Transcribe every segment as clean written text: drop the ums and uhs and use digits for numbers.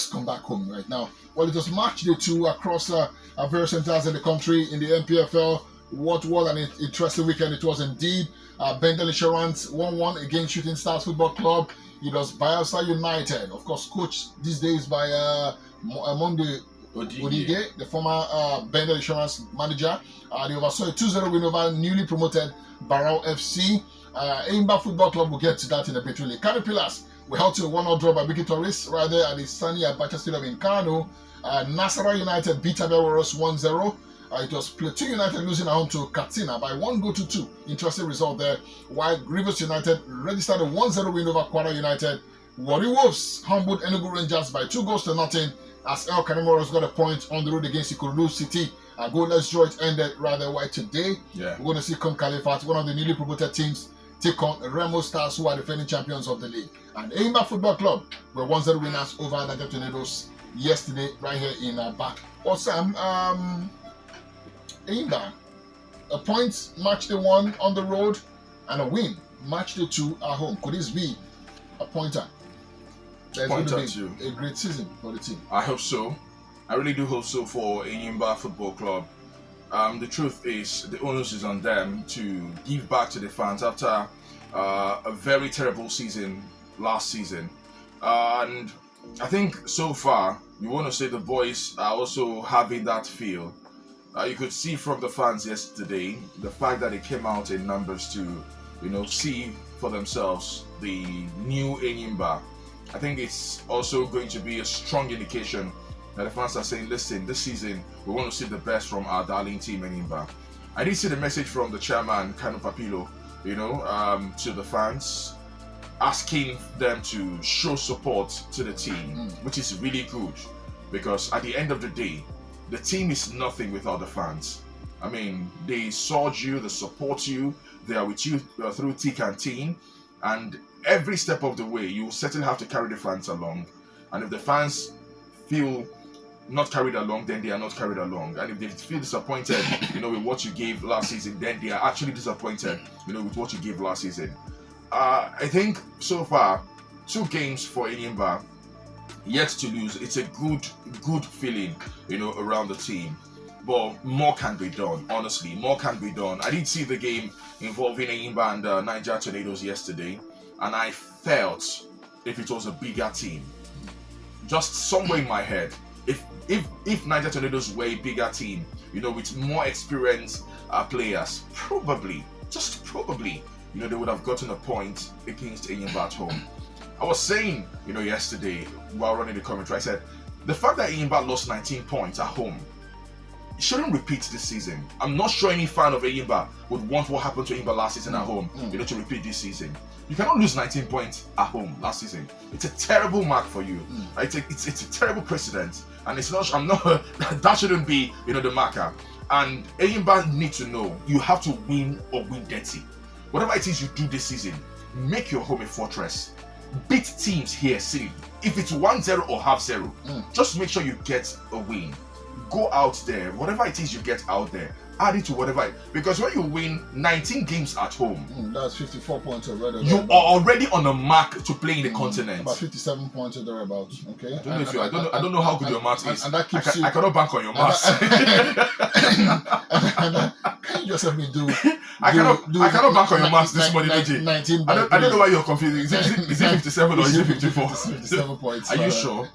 let's come back home right now. Well, it was match day 2 across various centers in the country in the NPFL. What was an interesting weekend it was indeed. Bengal Insurance 1-1 against Shooting Stars Football Club. It was Bayelsa United, of course, coached these days by Monday Odige, the former Bengal Insurance manager. They oversaw a 2-0 win over newly promoted Barao FC. Enyimba Football Club will get to that in a bit really. Kano Pillars were held to a 1-0 draw by Biki Tourist right there at the sunny Abacha Stadium in Kano. Nasarawa United beat Abia Warriors 1-0. It was Plateau United losing at home to Katsina by 1-2. Interesting result there. While Rivers United registered a 1-0 win over Kwara United. Warri Wolves humbled Enugu Rangers by 2-0 as El Kanimoros got a point on the road against Ikorodu City. Let's draw it ended rather wide today. Yeah. We're going to see Come Califat, one of the newly promoted teams, take on Remo Stars, who are defending champions of the league. And Enyimba Football Club were 1-0 winners over Niger Tornadoes yesterday, right here in Abia. Also, Enyimba, a point match day 1 on the road and a win match day 2 at home. Could this be a pointer? There's going to be a great season for the team. I hope so. I really do hope so for Enyimba Football Club. The truth is, the onus is on them to give back to the fans after a very terrible season last season. And I think so far, you want to say the boys are also having that feel. You could see from the fans yesterday, the fact that they came out in numbers to, see for themselves the new Enyimba. I think it's also going to be a strong indication that the fans are saying, listen, this season we want to see the best from our darling team Enyimba. I did see the message from the chairman, Kano Papilo, to the fans, asking them to show support to the team, which is really good, because at the end of the day, the team is nothing without the fans. I mean, they support you, they support you, they are with you through thick and thin, and every step of the way, you certainly have to carry the fans along. And if the fans feel not carried along, then they are not carried along. And if they feel disappointed, with what you gave last season, then they are actually disappointed, with what you gave last season. I think so far, 2 games for Enyimba, yet to lose. It's a good feeling, around the team. But more can be done, honestly. More can be done. I did see the game involving Enyimba and Niger Tornadoes yesterday, and I felt if it was a bigger team, just somewhere in my head, if Niger Tornadoes were a bigger team, with more experienced players, probably, they would have gotten a point against Enyimba at home. I was saying, yesterday while running the commentary, I said, the fact that Enyimba lost 19 points at home, it shouldn't repeat this season. I'm not sure any fan of Enyimba would want what happened to Enyimba last season at home, to repeat this season. You cannot lose 19 points at home last season. It's a terrible mark for you. It's a terrible precedent, and it's not. That shouldn't be, the marker. And Enyimba need to know you have to win or win dirty. Whatever it is you do this season, make your home a fortress. Beat teams here, see. If it's 1-0 or 0.5, just make sure you get a win. Go out there, whatever it is you get out there, add it to whatever. Because when you win 19 games at home, that's 54 points already. You are already on a mark to play in the continent. About 57 points or thereabouts. Okay. I don't know how good your math is. And that keeps you. I cannot bank on your math. Can you just help me do? I cannot bank on your maths this morning, AJ. 19. I don't know why you're confused. Is it 57 or is it 54? 57 points. Are you sure?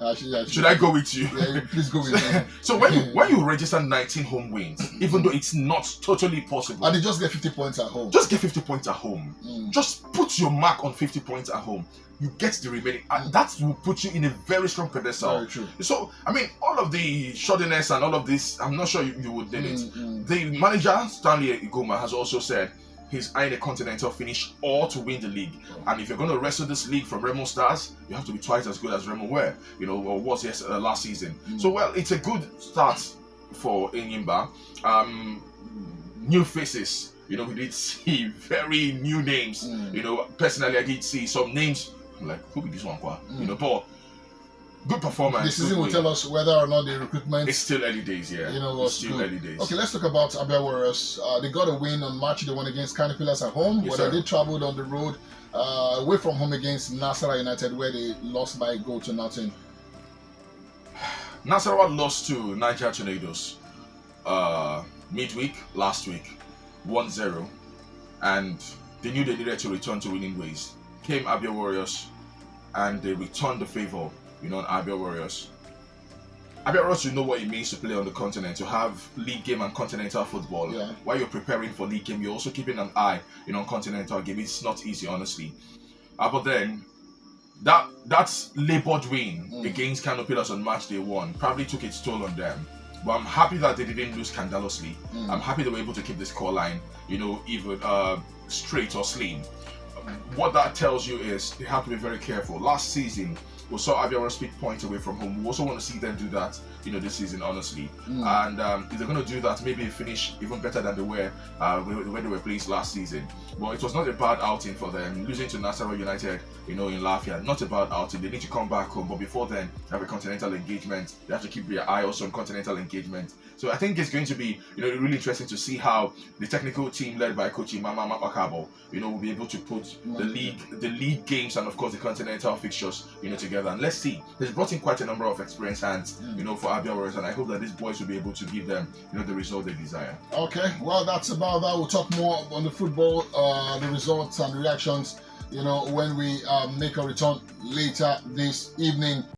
Should I go with you? Yeah, please go with me. So when you register 19 home wins, even though it's not totally possible, and they just get 50 points at home. Just get 50 points at home. Just put your mark on 50 points at home. You get the remaining, and that will put you in a very strong pedestal. Very true. So, I mean, all of the shoddiness and all of this, I'm not sure you would need it. The manager, Stanley Igoma, has also said he's eyeing a continental finish or to win the league. And if you're going to wrestle this league from Remo Stars, you have to be twice as good as Remo were, or was last season. So, well, it's a good start for Enyimba. New faces. We did see very new names. Personally, I did see some names like, who be this one? But good performance. The season will tell us whether or not the recruitment. It's still early days, yeah. It's still early days. Okay, let's talk about Abia Warriors. They got a win on March. They won against Canopilas at home, yes, but they traveled on the road away from home against Nasarawa United, where they lost by a goal to nothing. Nasarawa lost to Niger Tornadoes midweek last week, 1-0, and they knew they needed to return to winning ways. Came Abia Warriors, and they returned the favor, on Abia Warriors. Abia Warriors, you know what it means to play on the continent, to have league game and continental football. Yeah. While you're preparing for league game, you're also keeping an eye, on continental game. It's not easy, honestly. But then that's labored win against Kano Pillars on match day 1 probably took its toll on them. But I'm happy that they didn't lose scandalously. I'm happy they were able to keep the scoreline, even straight or slim. What that tells you is they have to be very careful. Last season, we saw Abia Warriors pick points away from home. We also want to see them do that, this season, honestly. And if they're going to do that, maybe finish even better than they were when they were playing last season. But it was not a bad outing for them. Losing to Nasarawa United, in Lafia, not a bad outing. They need to come back home. But before then, they have a continental engagement. They have to keep their eye also on continental engagement. So I think it's going to be, really interesting to see how the technical team led by Coach Mama Mapakabo, will be able to put the league games and of course the continental fixtures, together. And let's see. He's brought in quite a number of experienced hands, for Abia Warriors, and I hope that these boys will be able to give them, the result they desire. Okay, well, that's about that. We'll talk more on the football, the results and reactions, when we make a return later this evening.